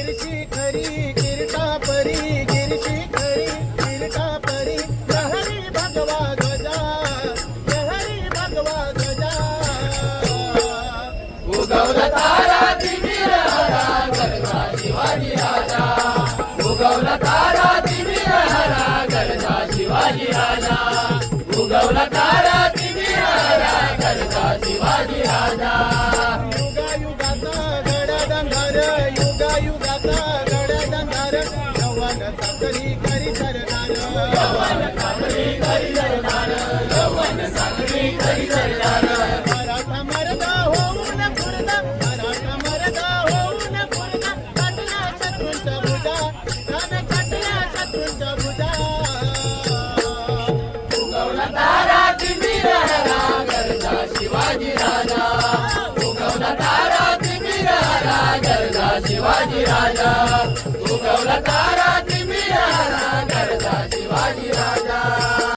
गिरशी खरी गिरटा परी गिरशी खरी गिरटा परी हरी भगवा ध्वजा हरी भगवा ध्वजा उगवला तारा तिमिर हरा गरजा शिवाजी राजा उगवला तारा तिमिर हरा गरजा शिवाजी राजा उगवला तारा तिमिर हरा गरजा शिवाजी राजा युगायुगाचा गडदंधार युगायुगाचा गडदंधार यवन साखरी करी सरदार यवन साखरी करी सरदार यवन साखरी करी सरदार मराठा मरदा होऊन पुरदा मराठा मरदा होऊन पुरदा काटला शत्रूंचा बुजा त्याने काटला शत्रूंचा बुजा उगवला तारा तिमिर हरा गरजा शिवाजी राजा उगवला तारा तिमिर हरा गरजा शिवाजी राजा उगवला तारा तिमिर हरा गरजा शिवाजी राजा